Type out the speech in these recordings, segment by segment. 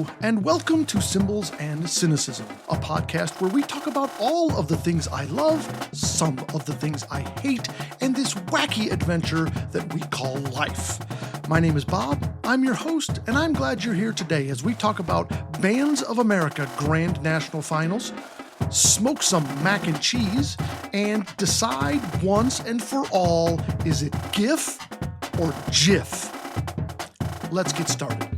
Hello, and welcome to Symbols and Cynicism, a podcast where we talk about all of the things I love, some of the things I hate, and this wacky adventure that we call life. My name is Bob, I'm your host, and I'm glad you're here today as we talk about Bands of America Grand National Finals, smoke some mac and cheese, and decide once and for all, is it GIF or JIF? Let's get started.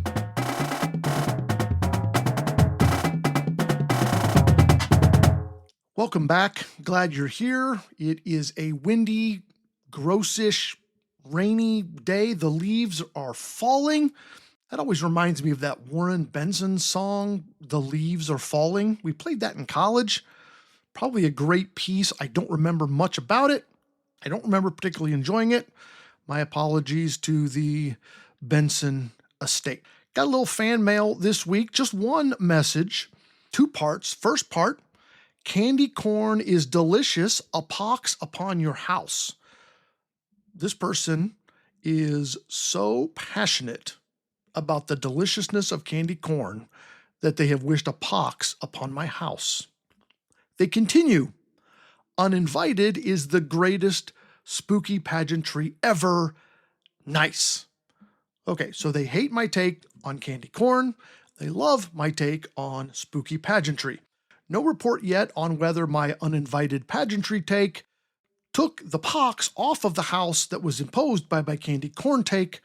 Welcome back. Glad you're here. It is a windy, grossish, rainy day. The leaves are falling. That always reminds me of that Warren Benson song, The Leaves Are Falling. We played that in college. Probably a great piece. I don't remember much about it. I don't remember particularly enjoying it. My apologies to the Benson estate. Got a little fan mail this week. Just one message, two parts. First part, candy corn is delicious, a pox upon your house. This person is so passionate about the deliciousness of candy corn that they have wished a pox upon my house. They continue, uninvited is the greatest spooky pageantry ever. Nice. Okay, so they hate my take on candy corn. They love my take on spooky pageantry. No report yet on whether my uninvited pageantry take took the pox off of the house that was imposed by my candy corn take.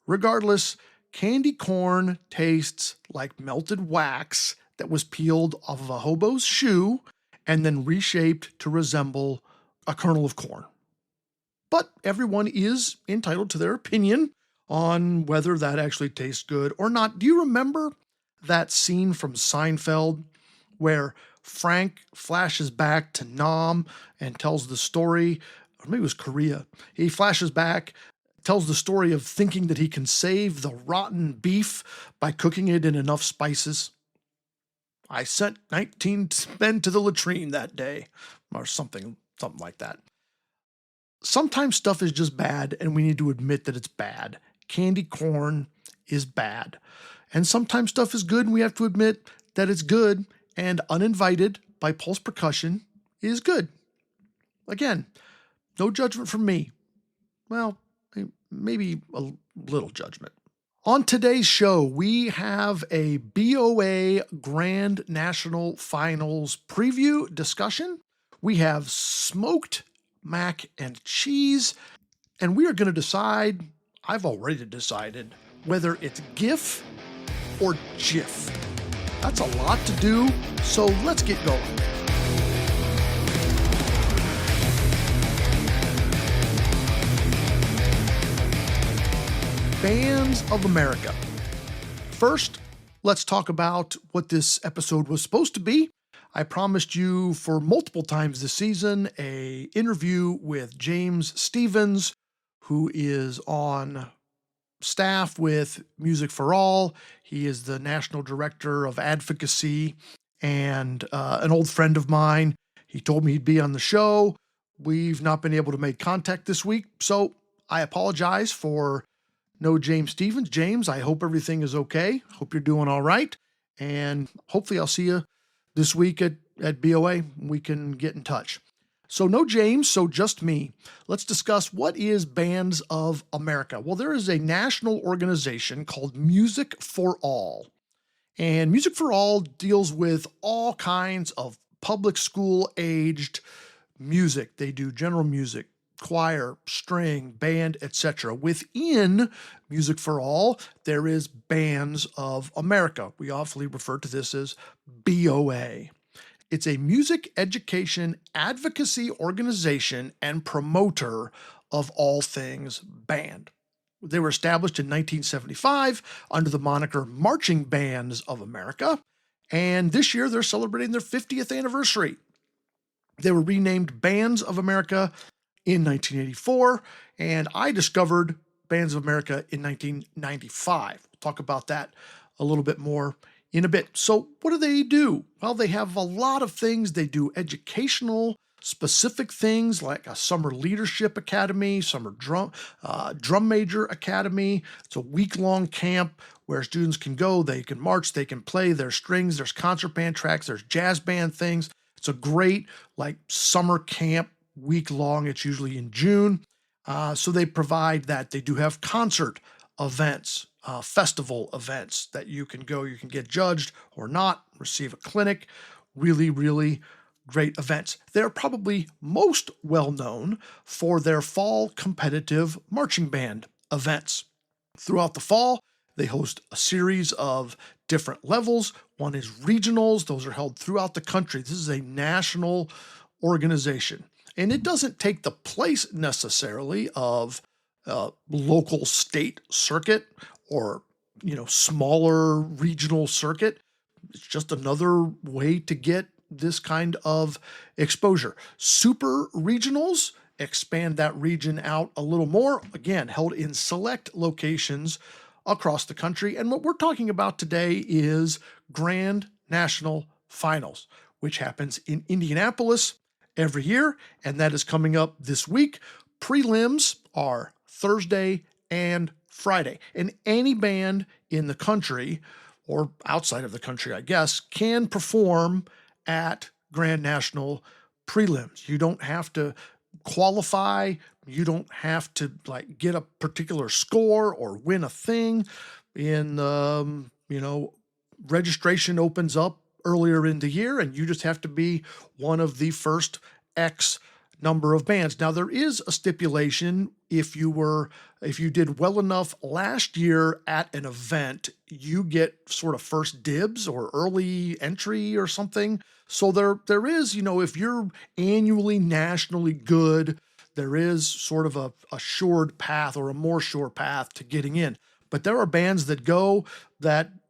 Regardless, candy corn tastes like melted wax that was peeled off of a hobo's shoe and then reshaped to resemble a kernel of corn. But everyone is entitled to their opinion on whether that actually tastes good or not. Do you remember that scene from Seinfeld where Frank flashes back to Nam and tells the story, or maybe it was Korea. He flashes back, tells the story of thinking that he can save the rotten beef by cooking it in enough spices. I sent 19 men to the latrine that day, or something like that. Sometimes stuff is just bad, and we need to admit that it's bad. Candy corn is bad. And sometimes stuff is good, and we have to admit that it's good, and uninvited by Pulse Percussion is good. Again, no judgment from me. Well, maybe a little judgment. On today's show, we have a BOA Grand National Finals preview discussion. We have smoked mac and cheese, and we are going to decide, I've already decided, whether it's GIF or JIF. That's a lot to do, so let's get going. Bands of America. First, let's talk about what this episode was supposed to be. I promised you for multiple times this season an interview with James Stevens, who is on staff with Music for All. He is the national director of advocacy and an old friend of mine. He told me he'd be on the show. We've not been able to make contact this week, so I apologize for no James Stevens. James, I hope everything is okay. Hope you're doing all right. And hopefully I'll see you this week at BOA. We can get in touch. So no James, so just me. Let's discuss what is Bands of America. Well, there is a national organization called Music for All. And Music for All deals with all kinds of public school-aged music. They do general music, choir, string, band, etc. Within Music for All, there is Bands of America. We often refer to this as BOA. It's a music education advocacy organization and promoter of all things band. They were established in 1975 under the moniker Marching Bands of America, and this year they're celebrating their 50th anniversary. They were renamed Bands of America in 1984, and I discovered Bands of America in 1995. We'll talk about that a little bit more in a bit. So what do? Well, they have a lot of things. They do educational specific things like a summer leadership academy, summer drum major academy. It's a week-long camp where students can go, they can march, they can play. There's strings, there's concert band tracks, there's jazz band things. It's a great like summer camp, week long. It's usually in June. So they provide that. They do have concert events, festival events that you can go. You can get judged or not, receive a clinic. Really, really great events. They're probably most well known for their fall competitive marching band events. Throughout the fall, they host a series of different levels. One is regionals, those are held throughout the country. This is a national organization, and it doesn't take the place necessarily of local state circuit or smaller regional circuit. It's just another way to get this kind of exposure. Super regionals expand that region out a little more, again, held in select locations across the country. And what we're talking about today is Grand National Finals, which happens in Indianapolis every year, and that is coming up this week. Prelims are Thursday and Friday, and any band in the country, or outside of the country, I guess, can perform at Grand National prelims. You don't have to qualify. You don't have to like get a particular score or win a thing. Registration opens up earlier in the year, and you just have to be one of the first X number of bands. Now, there is a stipulation. If you did well enough last year at an event, you get sort of first dibs or early entry or something. So there is, if you're annually nationally good, there is sort of a assured path or a more sure path to getting in. But there are bands that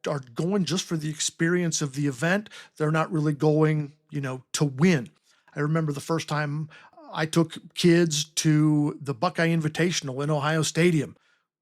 are going just for the experience of the event. They're not really going, to win. I remember the first time I took kids to the Buckeye Invitational in Ohio Stadium.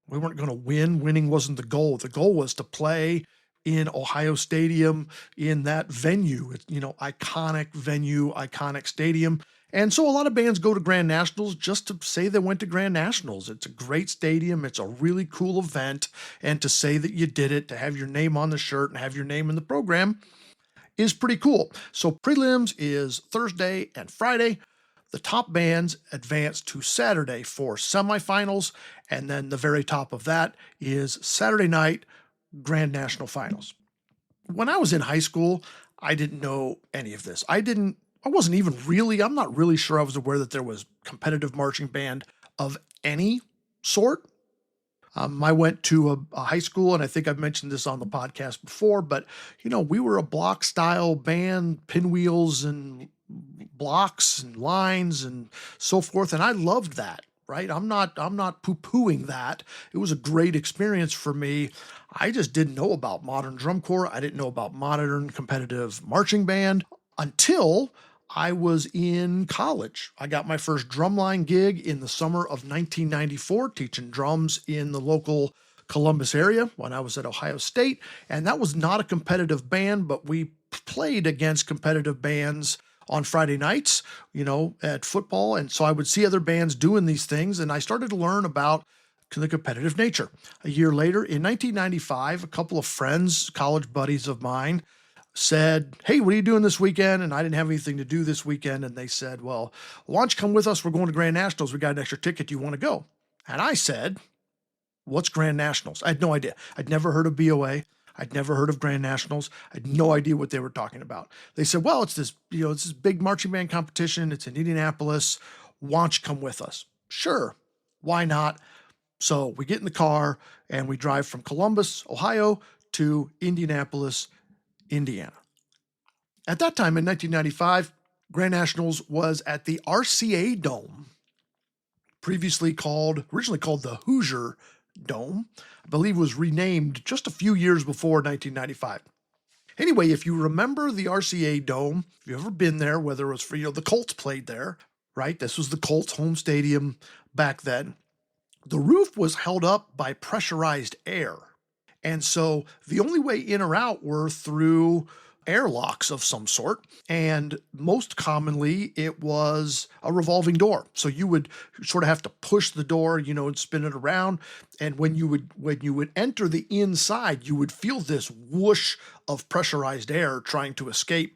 We weren't going to win. Winning wasn't the goal. The goal was to play in Ohio Stadium in that venue. It's, iconic venue, iconic stadium. And so a lot of bands go to Grand Nationals just to say they went to Grand Nationals. It's a great stadium. It's a really cool event. And to say that you did it, to have your name on the shirt and have your name in the program is pretty cool. So prelims is Thursday and Friday. The top bands advance to Saturday for semifinals, and then the very top of that is Saturday night Grand National Finals. When I was in high school, I didn't know any of this. I'm not really sure I was aware that there was competitive marching band of any sort. I went to a high school, and I think I've mentioned this on the podcast before, but we were a block style band, pinwheels and blocks and lines and so forth. And I loved that, right? I'm not poo-pooing that. It was a great experience for me. I just didn't know about modern drum corps. I didn't know about modern competitive marching band until I was in college. I got my first drumline gig in the summer of 1994, teaching drums in the local Columbus area when I was at Ohio State. And that was not a competitive band, but we played against competitive bands on Friday nights, at football. And so I would see other bands doing these things, and I started to learn about the competitive nature. A year later, in 1995, a couple of friends, college buddies of mine, said, "Hey, what are you doing this weekend?" And I didn't have anything to do this weekend. And they said, "Well, why don't you come with us? We're going to Grand Nationals. We got an extra ticket. Do you want to go?" And I said, "What's Grand Nationals?" I had no idea. I'd never heard of BOA. I'd never heard of Grand Nationals. I had no idea what they were talking about. They said, "Well, it's this big marching band competition. It's in Indianapolis. Why don't you come with us?" Sure. Why not? So we get in the car and we drive from Columbus, Ohio to Indianapolis, Indiana. At that time in 1995, Grand Nationals was at the RCA Dome, originally called the Hoosier Dome. I believe it was renamed just a few years before 1995. Anyway, if you remember the RCA Dome, if you've ever been there, whether it was for, the Colts played there, right? This was the Colts home stadium back then. The roof was held up by pressurized air. And so the only way in or out were through airlocks of some sort. And most commonly, it was a revolving door. So you would sort of have to push the door, and spin it around. And when you would enter the inside, you would feel this whoosh of pressurized air trying to escape.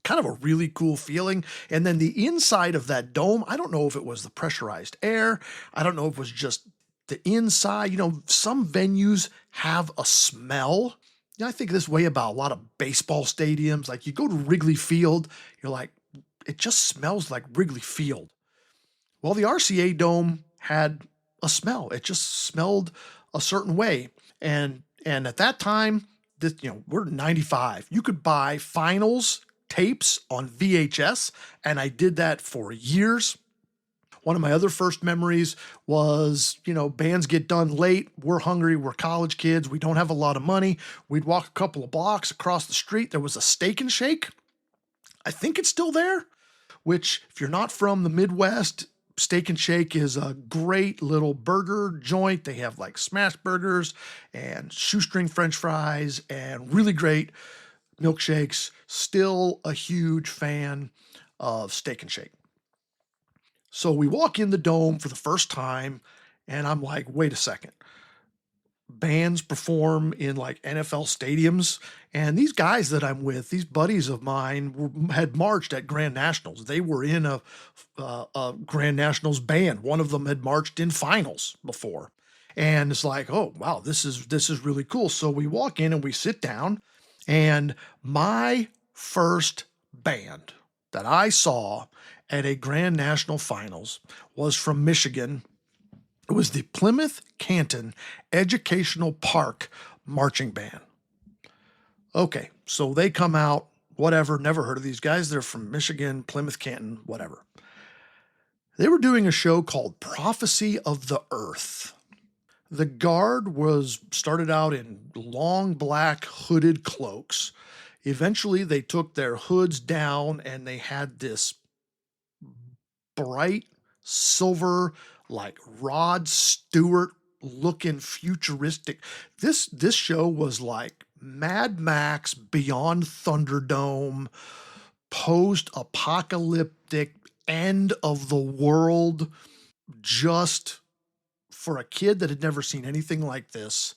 Kind of a really cool feeling. And then the inside of that dome, I don't know if it was the pressurized air. I don't know if it was just the inside. Some venues have a smell. I think this way about a lot of baseball stadiums. Like you go to Wrigley Field, you're like, it just smells like Wrigley Field. Well, the RCA Dome had a smell. It just smelled a certain way. And at that time, we're 95. You could buy finals tapes on VHS, and I did that for years. One of my other first memories was, bands get done late. We're hungry. We're college kids. We don't have a lot of money. We'd walk a couple of blocks across the street. There was a Steak and Shake. I think it's still there, which if you're not from the Midwest, Steak and Shake is a great little burger joint. They have like smash burgers and shoestring French fries and really great milkshakes. Still a huge fan of Steak and Shake. So we walk in the dome for the first time, and I'm like, wait a second. Bands perform in like NFL stadiums, and these guys that I'm with, these buddies of mine, had marched at Grand Nationals. They were in a Grand Nationals band. One of them had marched in finals before, and it's like, oh wow, this is really cool. So we walk in and we sit down, and my first band that I saw at a Grand National Finals was from Michigan. It was the Plymouth-Canton Educational Park Marching Band. Okay, so they come out, whatever, never heard of these guys. They're from Michigan, Plymouth-Canton, whatever. They were doing a show called Prophecy of the Earth. The guard started out in long black hooded cloaks. Eventually, they took their hoods down and they had this bright silver, like Rod Stewart looking futuristic. This show was like Mad Max Beyond Thunderdome, post-apocalyptic, end of the world. Just for a kid that had never seen anything like this,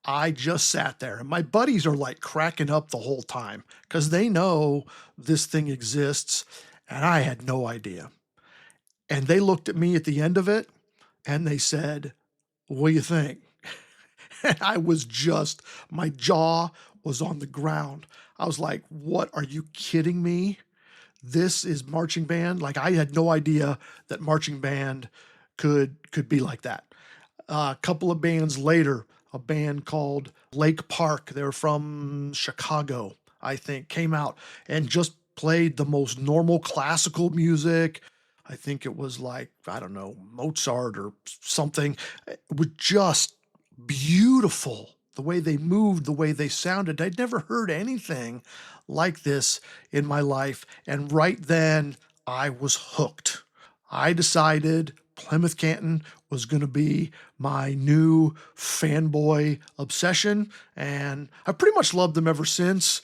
I just sat there, and my buddies are like cracking up the whole time because they know this thing exists, and I had no idea. And they looked at me at the end of it and they said, what do you think? And my jaw was on the ground. I was like, what, are you kidding me? This is marching band? Like, I had no idea that marching band could be like that. A couple of bands later, a band called Lake Park, they're from Chicago, I think, came out and just played the most normal classical music. I think it was like, I don't know, Mozart or something. It was just beautiful. The way they moved, the way they sounded. I'd never heard anything like this in my life. And right then, I was hooked. I decided Plymouth-Canton was going to be my new fanboy obsession. And I pretty much loved them ever since.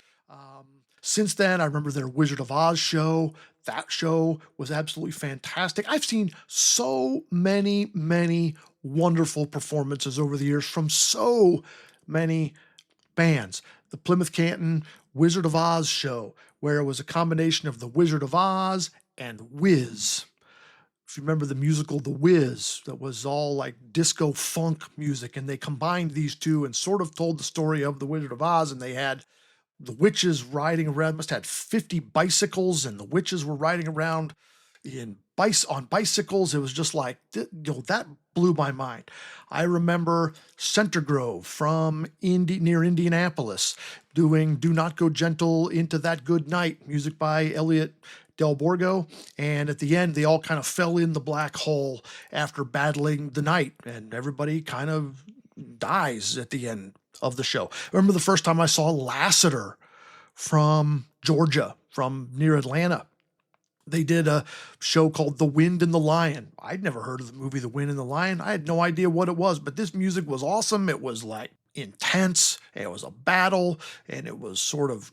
Since then, I remember their Wizard of Oz show. That show was absolutely fantastic. I've seen so many, many wonderful performances over the years from so many bands. The Plymouth-Canton Wizard of Oz show, where it was a combination of the Wizard of Oz and Wiz. If you remember the musical The Wiz, that was all like disco funk music, and they combined these two and sort of told the story of the Wizard of Oz, and they had the witches riding around, must have had 50 bicycles, and the witches were riding around on bicycles. It was just like, that blew my mind. I remember Center Grove from near Indianapolis doing Do Not Go Gentle Into That Good Night, music by Elliot Del Borgo. And at the end, they all kind of fell in the black hole after battling the night, and everybody kind of dies at the end of the show. I remember the first time I saw Lassiter from Georgia, from near Atlanta. They did a show called The Wind and the Lion. I'd never heard of the movie The Wind and the Lion. I had no idea what it was, but this music was awesome. It was like intense. It was a battle, and it was sort of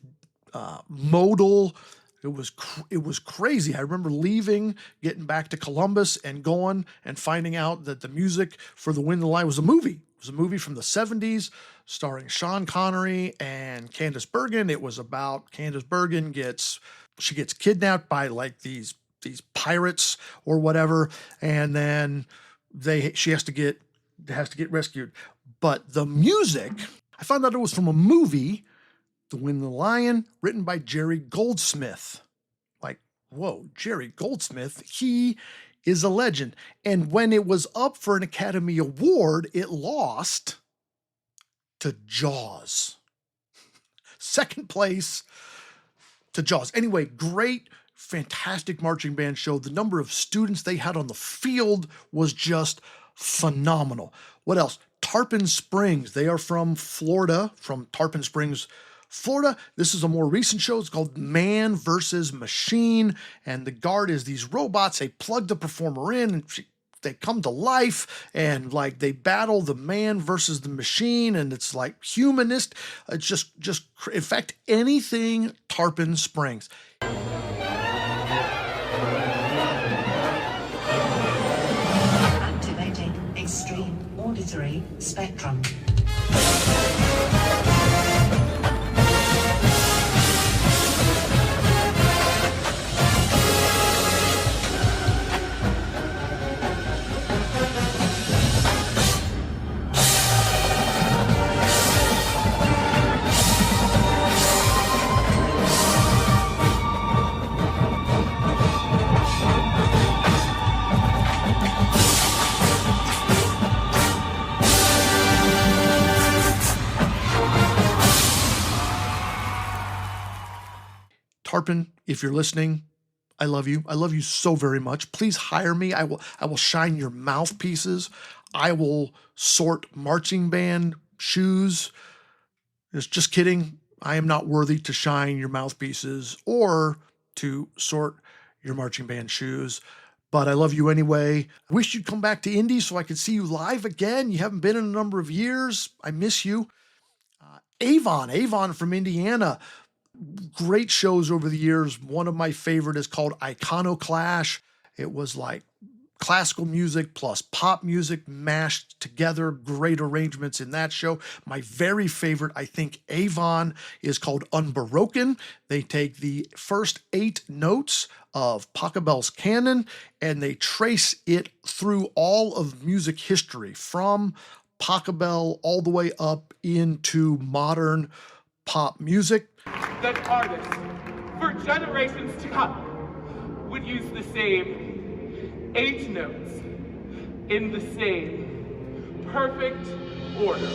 modal. It was crazy. I remember leaving, getting back to Columbus, and going and finding out that the music for The Wind and the Line was a movie. It was a movie from the 70s starring Sean Connery and Candice Bergen. It was about Candice Bergen gets kidnapped by like these pirates or whatever, and then she has to get rescued. But the music, I found out it was from a movie, The Wind and the Lion, written by Jerry Goldsmith. Like, whoa, Jerry Goldsmith, he is a legend. And when it was up for an Academy Award, it lost to Jaws. Second place to Jaws. Anyway, great, fantastic marching band show. The number of students they had on the field was just phenomenal. What else? Tarpon Springs. They are from Florida, from Tarpon Springs, Florida. This is a more recent show. It's called Man versus Machine. And the guard is these robots. They plug the performer in and they come to life, and like they battle the man versus the machine, and it's like humanist. It's just in fact, anything Tarpon Springs. Activating extreme auditory spectrum. Tarpon, if you're listening, I love you. I love you so very much. Please hire me. I will shine your mouthpieces. I will sort marching band shoes. Just kidding. I am not worthy to shine your mouthpieces or to sort your marching band shoes, but I love you anyway. I wish you'd come back to Indy so I could see you live again. You haven't been in a number of years. I miss you. Avon from Indiana. Great shows over the years. One of my favorite is called Iconoclash. It was like classical music plus pop music mashed together. Great arrangements in that show. My very favorite, I think, Avon is called Unbroken. They take the first 8 notes of Pachelbel's canon and they trace it through all of music history from Pachelbel all the way up into modern pop music. That artists, for generations to come, would use the same 8 notes in the same perfect order.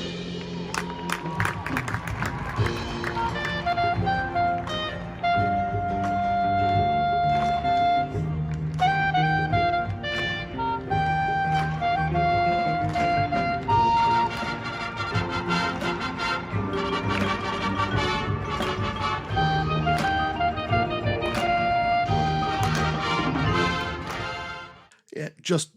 Just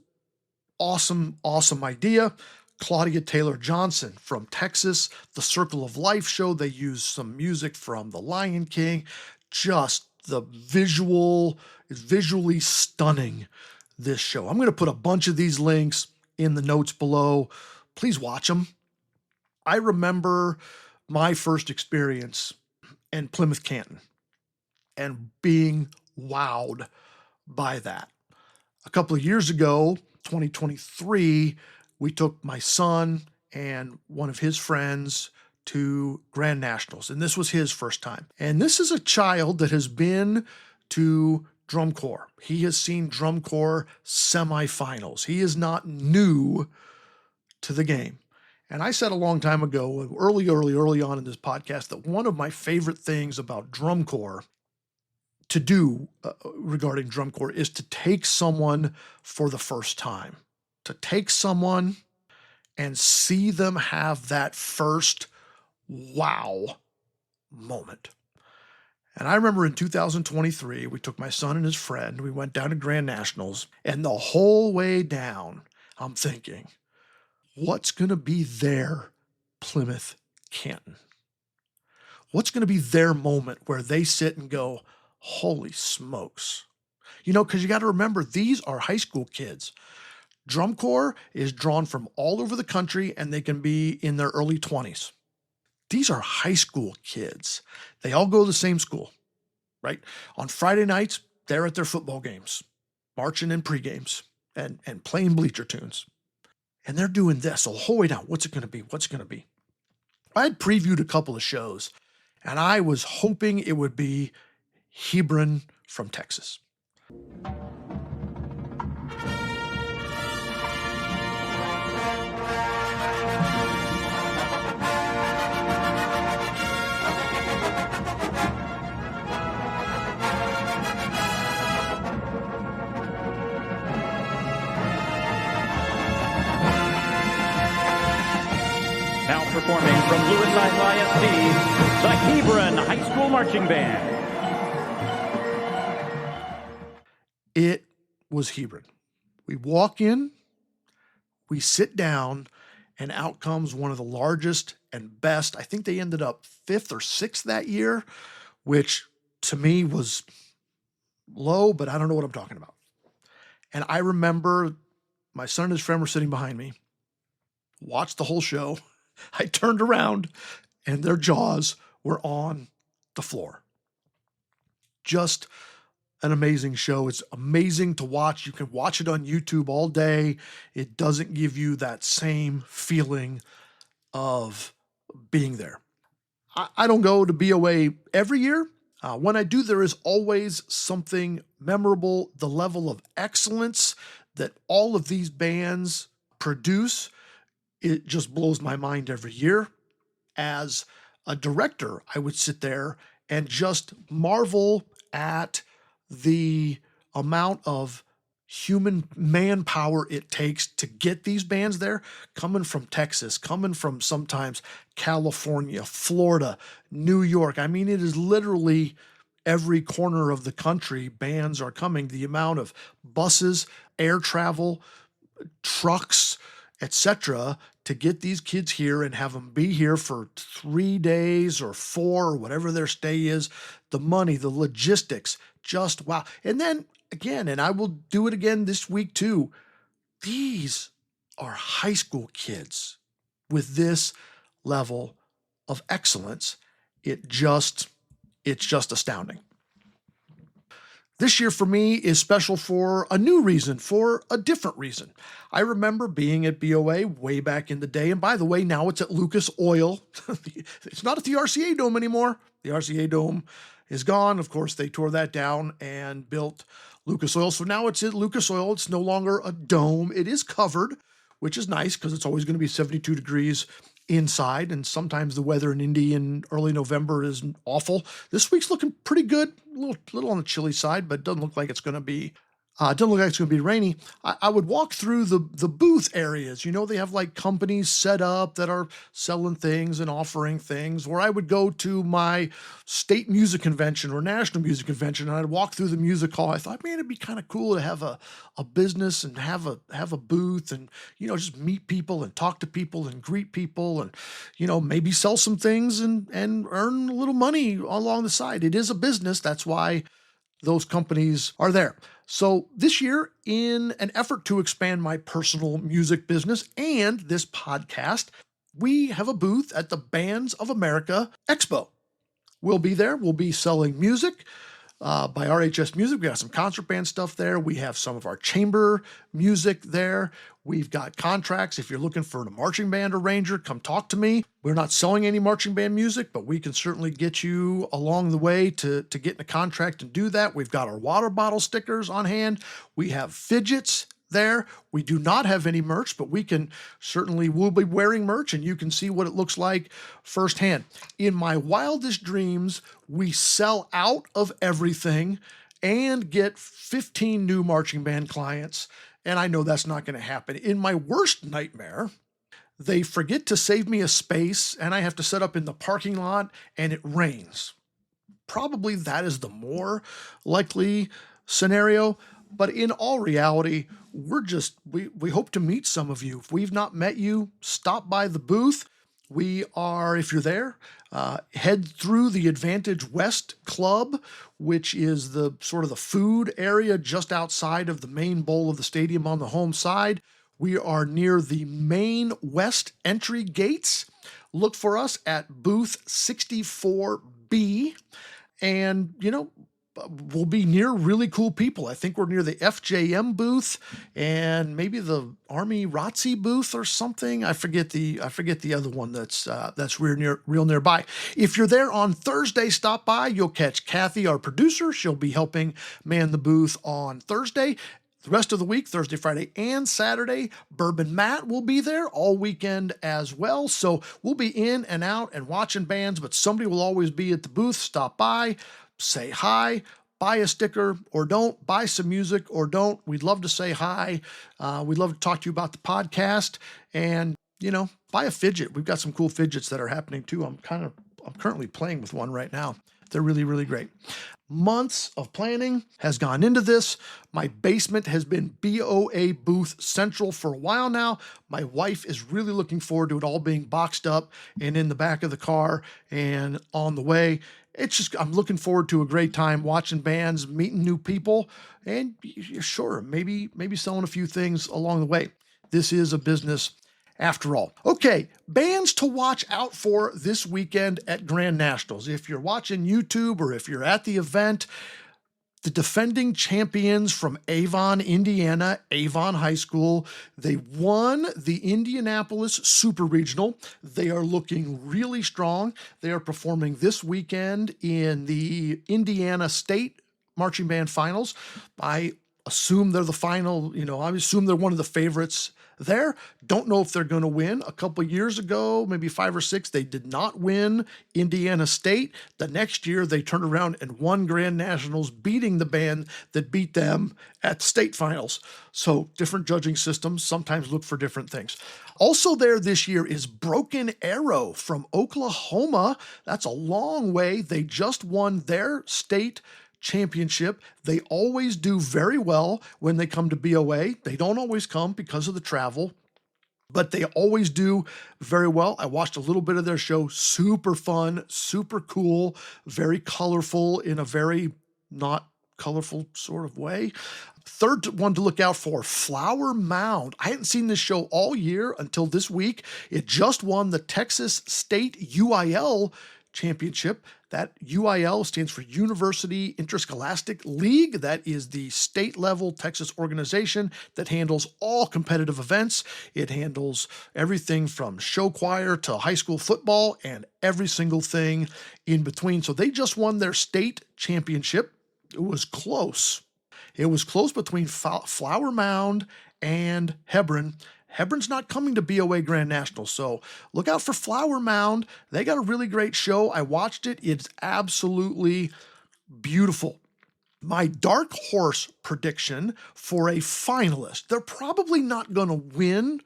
awesome idea. Claudia Taylor Johnson from Texas, the Circle of Life show. They use some music from The Lion King. Just the visual is visually stunning, this show. I'm going to put a bunch of these links in the notes below. Please watch them. I remember my first experience in Plymouth-Canton and being wowed by that. A couple of years ago, 2023, we took my son and one of his friends to Grand Nationals, and this was his first time. And this is a child that has been to drum corps. He has seen drum corps semifinals. He is not new to the game. And I said a long time ago, early on in this podcast, that one of my favorite things about drum corps to do regarding drum corps is to take someone for the first time, to take someone and see them have that first wow moment. And I remember in 2023, we took my son and his friend, we went down to Grand Nationals, and the whole way down, I'm thinking, what's going to be their Plymouth-Canton? What's going to be their moment where they sit and go, holy smokes? Because you got to remember, these are high school kids. Drum corps is drawn from all over the country, and they can be in their early 20s. These are high school kids. They all go to the same school, right? On Friday nights, they're at their football games, marching in pre-games and playing bleacher tunes. And they're doing this the whole way down. What's it going to be? What's it going to be? I had previewed a couple of shows, and I was hoping it would be Hebron from Texas. Now performing from Lewiside ISD, the Hebron High School Marching Band. It was Hebron. We walk in, we sit down, and out comes one of the largest and best. I think they ended up 5th or 6th that year, which to me was low, but I don't know what I'm talking about. And I remember my son and his friend were sitting behind me, watched the whole show. I turned around and their jaws were on the floor. Just an amazing show. It's amazing to watch. You can watch it on YouTube all day. It doesn't give you that same feeling of being there. I don't go to BOA every year. When I do, there is always something memorable. The level of excellence that all of these bands produce, it just blows my mind every year. As a director, I would sit there and just marvel at the amount of human manpower it takes to get these bands there, coming from Texas, coming from sometimes California, Florida, New York. I mean, it is literally every corner of the country bands are coming. The amount of buses, air travel, trucks, etc., to get these kids here and have them be here for 3 days or 4 or whatever their stay is, the money, the logistics, just wow. And then again, and I will do it again this week too, these are high school kids with this level of excellence. It's just astounding. This year for me is special for a new reason, for a different reason. I remember being at BOA way back in the day, and by the way, now it's at Lucas Oil. It's not at the RCA Dome anymore. The RCA Dome is gone. Of course, they tore that down and built Lucas Oil. So now it's at Lucas Oil. It's no longer a dome. It is covered, which is nice because it's always going to be 72 degrees inside, and sometimes the weather in Indy in early November is awful. This week's looking pretty good, a little on the chilly side, but it doesn't look like it's going to be rainy. I would walk through the booth areas. They have like companies set up that are selling things and offering things, where I would go to my state music convention or national music convention, and I'd walk through the music hall. I thought, man, it'd be kind of cool to have a business and have a booth and, just meet people and talk to people and greet people and, maybe sell some things and earn a little money along the side. It is a business. That's why those companies are there. So this year, in an effort to expand my personal music business and this podcast, we have a booth at the Bands of America Expo. We'll be there. We'll be selling music by RHS Music. We got some concert band stuff there. We have some of our chamber music there. We've got contracts. If you're looking for a marching band arranger, come talk to me. We're not selling any marching band music, but we can certainly get you along the way to get in a contract and do that. We've got our water bottle stickers on hand. We have fidgets there. We do not have any merch, but we'll be wearing merch and you can see what it looks like firsthand. In my wildest dreams, we sell out of everything and get 15 new marching band clients. And I know that's not going to happen. In my worst nightmare, they forget to save me a space and I have to set up in the parking lot and it rains. Probably that is the more likely scenario. But in all reality, we hope to meet some of you. If we've not met you, stop by the booth. We are, if you're there, head through the Advantage West Club, which is the sort of the food area just outside of the main bowl of the stadium on the home side. We are near the main west entry gates. Look for us at booth 64B. And, we'll be near really cool people. I think we're near the FJM booth and maybe the Army ROTC booth or something. I forget the other one that's real nearby. If you're there on Thursday, stop by. You'll catch Kathy, our producer. She'll be helping man the booth on Thursday. The rest of the week, Thursday, Friday, and Saturday, Bourbon Matt will be there all weekend as well. So we'll be in and out and watching bands, but somebody will always be at the booth. Stop by, say hi, buy a sticker or don't, buy some music or don't. We'd love to say hi. We'd love to talk to you about the podcast and, buy a fidget. We've got some cool fidgets that are happening too. I'm currently playing with one right now. They're really, really great. Months of planning has gone into this. My basement has been BOA booth central for a while now. My wife is really looking forward to it all being boxed up and in the back of the car and on the way. I'm looking forward to a great time watching bands, meeting new people, and sure, maybe selling a few things along the way. This is a business after all. Okay, bands to watch out for this weekend at Grand Nationals. If you're watching YouTube or if you're at the event, the defending champions from Avon, Indiana, Avon High School, they won the Indianapolis Super Regional. They are looking really strong. They are performing this weekend in the Indiana State Marching Band Finals. I assume they're the final, I assume they're one of the favorites there. Don't know if they're going to win. A couple years ago, maybe 5 or 6, they did not win Indiana State. The next year, they turned around and won Grand Nationals, beating the band that beat them at state finals. So different judging systems sometimes look for different things. Also there this year is Broken Arrow from Oklahoma. That's a long way. They just won their state championship. They always do very well when they come to BOA. They don't always come because of the travel, but they always do very well. I watched a little bit of their show. Super fun, super cool, very colorful in a very not colorful sort of way. Third one to look out for, Flower Mound. I hadn't seen this show all year until this week. It just won the Texas State UIL Championship. That UIL stands for University Interscholastic League. That is the state level Texas organization that handles all competitive events. It handles everything from show choir to high school football and every single thing in between. So they just won their state championship. It was close. It was close between Flower Mound and Hebron. Hebron's not coming to BOA Grand Nationals, so look out for Flower Mound. They got a really great show. I watched it. It's absolutely beautiful. My dark horse prediction for a finalist, they're probably not going to win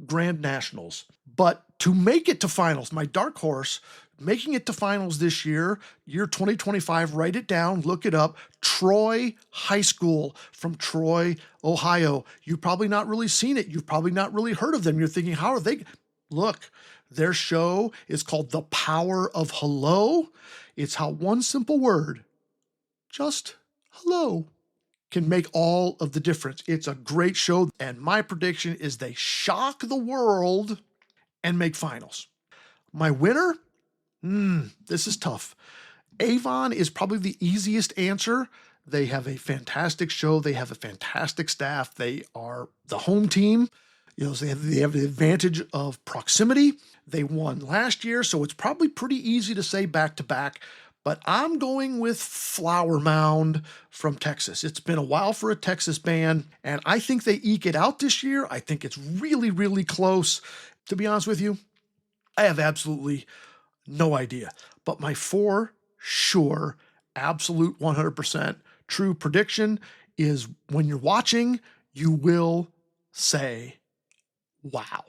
Grand Nationals, but to make it to finals, my dark horse making it to finals this year 2025, write it down, look it up, Troy High School from Troy, Ohio. You've probably not really seen it. You've probably not really heard of them. You're thinking, how are they? Look, their show is called The Power of Hello. It's how one simple word, just hello, can make all of the difference. It's a great show, and my prediction is they shock the world and make finals. My winner? This is tough. Avon is probably the easiest answer. They have a fantastic show. They have a fantastic staff. They are the home team. So they have the advantage of proximity. They won last year, so it's probably pretty easy to say back-to-back. But I'm going with Flower Mound from Texas. It's been a while for a Texas band, and I think they eke it out this year. I think it's really, really close. To be honest with you, I have absolutely no idea. But my for sure, absolute 100% true prediction is when you're watching, you will say, wow.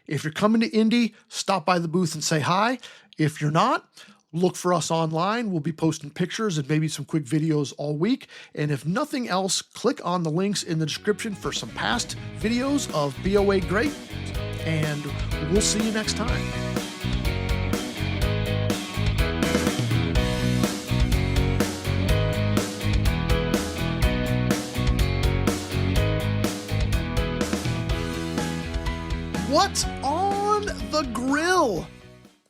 If you're coming to Indy, stop by the booth and say hi. If you're not, look for us online. We'll be posting pictures and maybe some quick videos all week. And if nothing else, click on the links in the description for some past videos of BOA Great. And we'll see you next time.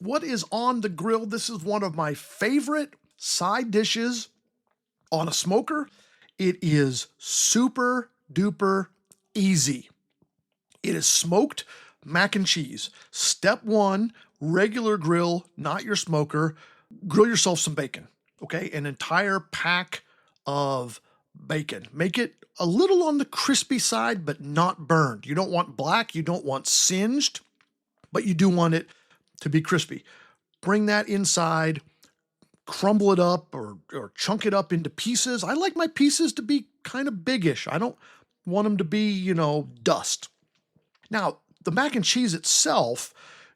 what is on the grill? This is one of my favorite side dishes on a smoker. It is super duper easy. It is smoked mac and cheese. Step one, regular grill, not your smoker. Grill yourself some bacon, okay? An entire pack of bacon. Make it a little on the crispy side, but not burned. You don't want black, you don't want singed, but you do want it to be crispy. Bring that inside, crumble it up or chunk it up into pieces. I like my pieces to be kind of biggish. I don't want them to be, dust. Now, the mac and cheese itself,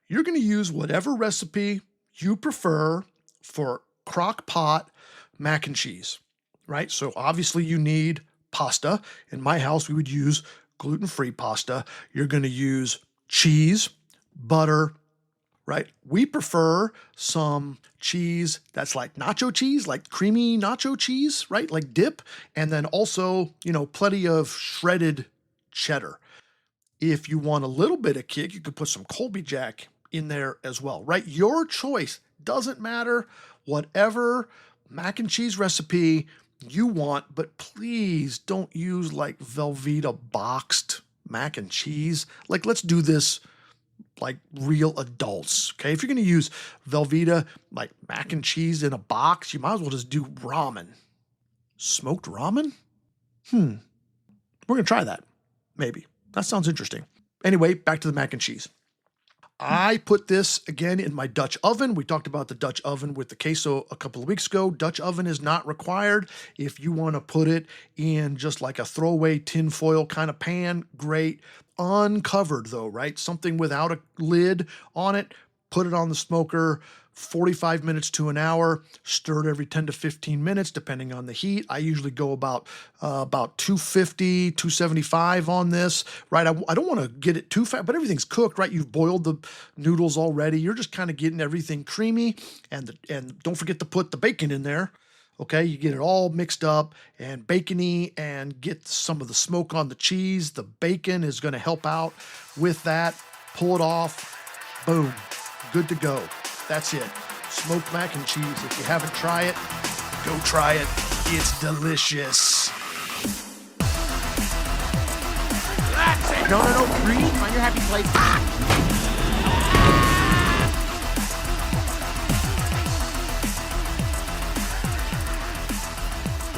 you're going to use whatever recipe you prefer for crock pot mac and cheese, right? So obviously you need pasta. In my house, we would use gluten-free pasta. You're going to use cheese, butter, right? We prefer some cheese that's like nacho cheese, like creamy nacho cheese, right? Like dip. And then also, plenty of shredded cheddar. If you want a little bit of kick, you could put some Colby Jack in there as well, right? Your choice. Doesn't matter. Whatever mac and cheese recipe you want, but please don't use like Velveeta boxed mac and cheese. Like, let's do this like real adults, okay? If you're going to use Velveeta, like mac and cheese in a box, you might as well just do ramen. Smoked ramen? We're going to try that, maybe. That sounds interesting. Anyway, back to the mac and cheese. I put this again in my Dutch oven. We talked about the Dutch oven with the queso a couple of weeks ago. Dutch oven is not required. If you want to put it in just like a throwaway tinfoil kind of pan, great. Uncovered though, right? Something without a lid on it. Put it on the smoker, 45 minutes to an hour. Stir it every 10 to 15 minutes, depending on the heat. I usually go about 250, 275 on this, right? I don't want to get it too fat, but everything's cooked, right? You've boiled the noodles already. You're just kind of getting everything creamy, and don't forget to put the bacon in there. Okay, you get it all mixed up and bacony and get some of the smoke on the cheese. The bacon is going to help out with that. Pull it off. Boom. Good to go. That's it. Smoked mac and cheese. If you haven't tried it, go try it. It's delicious. That's it. No. Breathe on your happy plate.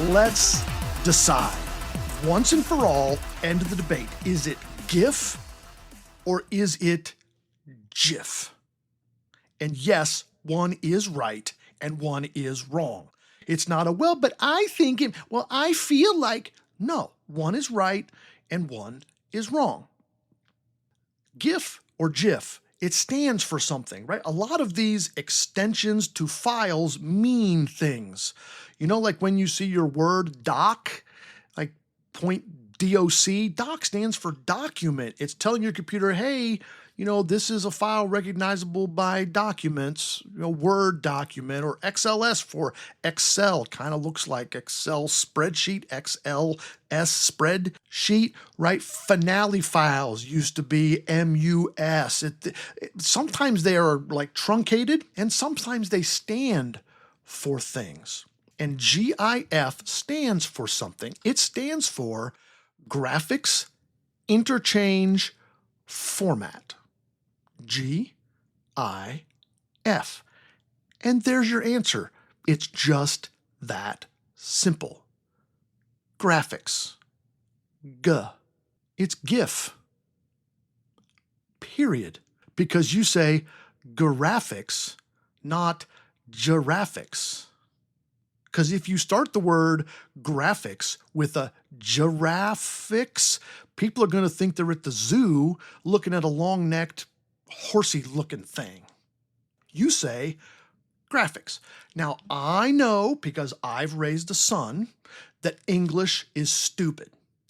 Let's decide once and for all, end of the debate. Is it GIF or is it JIF? And yes, one is right and one is wrong. It's not a, but I think I feel like, no, one is right and one is wrong. GIF or JIF, it stands for something, right? A lot of these extensions to files mean things. Like when you see your word doc, like .doc, doc stands for document. It's telling your computer, hey, this is a file recognizable by documents, Word document, or XLS for Excel. Kind of looks like Excel spreadsheet, XLS spreadsheet, right? Finale files used to be MUS. Sometimes they are like truncated, and sometimes they stand for things. And GIF stands for something. It stands for Graphics Interchange Format. GIF. And there's your answer. It's just that simple. Graphics. G. It's GIF. Period. Because you say graphics, not giraffics. Because if you start the word graphics with a giraffics, people are going to think they're at the zoo looking at a long-necked, horsey-looking thing. You say graphics. Now, I know, because I've raised a son, that English is stupid.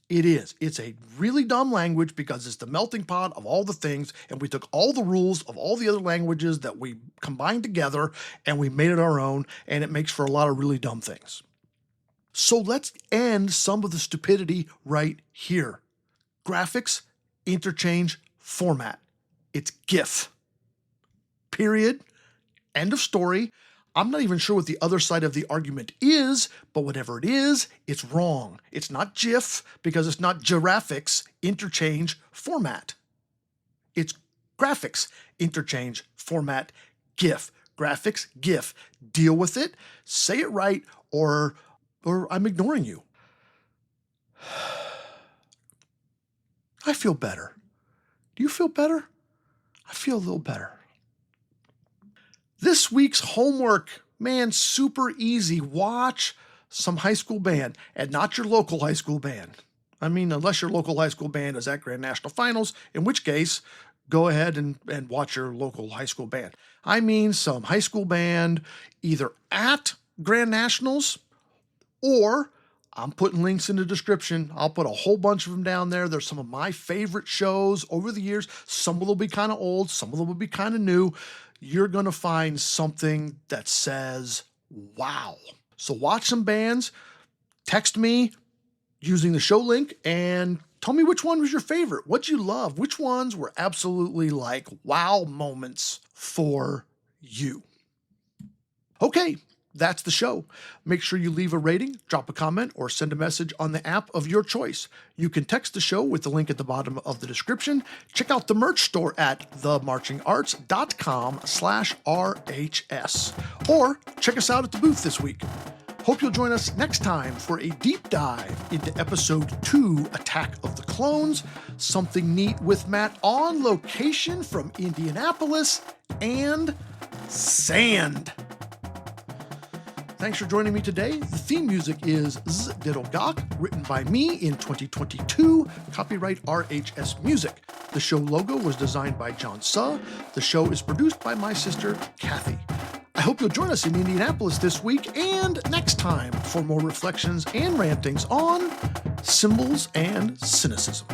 It is. It's a really dumb language because it's the melting pot of all the things, and we took all the rules of all the other languages that we combined together, and we made it our own, and it makes for a lot of really dumb things. So let's end some of the stupidity right here. Graphics Interchange Format. It's GIF. Period. End of story. I'm not even sure what the other side of the argument is, but whatever it is, it's wrong. It's not GIF because it's not graphics interchange format. It's graphics interchange format GIF. Graphics GIF. Deal with it. Say it right, or I'm ignoring you. I feel better. Do you feel better? I feel a little better. This week's homework, man, super easy. Watch some high school band, and not your local high school band. I mean, unless your local high school band is at Grand National Finals, in which case, go ahead and watch your local high school band. I mean some high school band either at Grand Nationals, or I'm putting links in the description. I'll put a whole bunch of them down there. There's some of my favorite shows over the years. Some of them will be kind of old. Some of them will be kind of new. You're going to find something that says, wow. So watch some bands, text me using the show link, and tell me which one was your favorite. What'd you love? Which ones were absolutely like wow moments for you? Okay. That's the show. Make sure you leave a rating, drop a comment, or send a message on the app of your choice. You can text the show with the link at the bottom of the description. Check out the merch store at themarchingarts.com/RHS. Or check us out at the booth this week. Hope you'll join us next time for a deep dive into episode 2, Attack of the Clones, something neat with Matt on location from Indianapolis, and sand. Thanks for joining me today. The theme music is Diddle Gok, written by me in 2022, copyright RHS Music. The show logo was designed by John Suh. The show is produced by my sister, Kathy. I hope you'll join us in Indianapolis this week and next time for more reflections and rantings on symbols and cynicism.